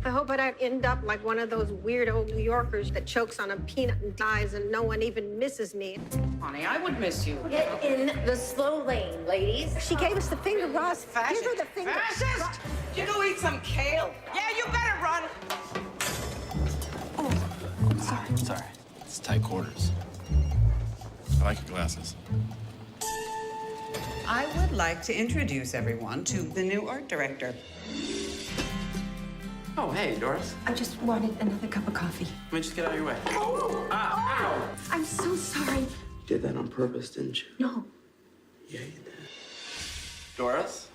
I hope I don't end up like one of those weird old New Yorkers that chokes on a peanut and dies and no one even misses me. Honey, I would miss you. Get in the slow lane, ladies. She gave us the finger, Ross. Fascist. Give her the finger. Fascist! You go eat some kale. Yeah, you better run. Sorry. It's tight quarters. I like your glasses. I would like to introduce everyone to the new art director. Oh, hey, Doris. I just wanted another cup of coffee. Let me just get out of your way. Ow! I'm so sorry. You did that on purpose, didn't you? No. Yeah, you did. Doris?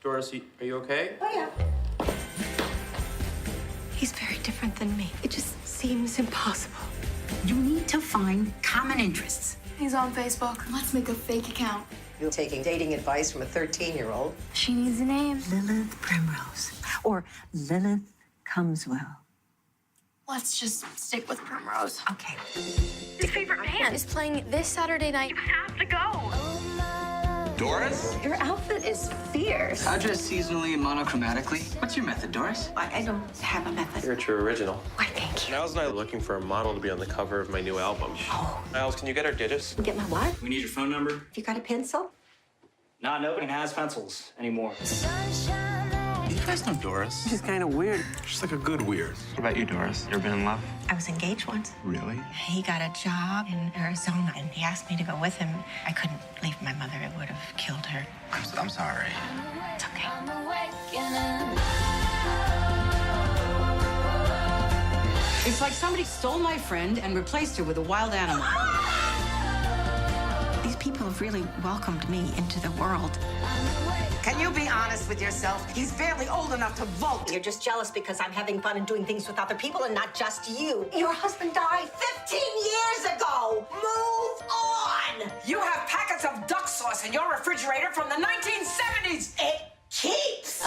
Doris, are you okay? Oh, yeah. He's very different than me. It just seems impossible. You need to find common interests. He's on Facebook. Let's make a fake account. You're taking dating advice from a 13-year-old. She needs a name. Lilith Primrose. Or Lilith Comeswell. Let's just stick with Primrose. Okay. His favorite band is playing this Saturday night. You have to go. Doris? Your outfit is fierce. I dress seasonally and monochromatically. What's your method, Doris? I don't have a method. You're a true original. Why, thank you. Niles and I are looking for a model to be on the cover of my new album. Oh. Niles, can you get our digits? Get my what? We need your phone number. You got a pencil? Nobody has pencils anymore. You guys know Doris? She's kind of weird. She's like a good weird. What about you, Doris? You ever been in love? I was engaged once. Really? He got a job in Arizona, and he asked me to go with him. I couldn't leave my mother. It would have killed her. I'm sorry. It's okay. It's like somebody stole my friend and replaced her with a wild animal. These people have really welcomed me into the world. Can you be honest with yourself? He's barely old enough to vote. You're just jealous because I'm having fun and doing things with other people and not just you. Your husband died 15 years ago. Move on. You have packets of duck sauce in your refrigerator from the 1970s. It keeps.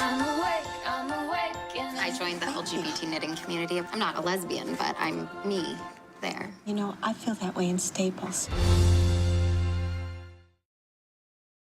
I joined the LGBT knitting community. I'm not a lesbian, but I'm me there. You know, I feel that way in Staples.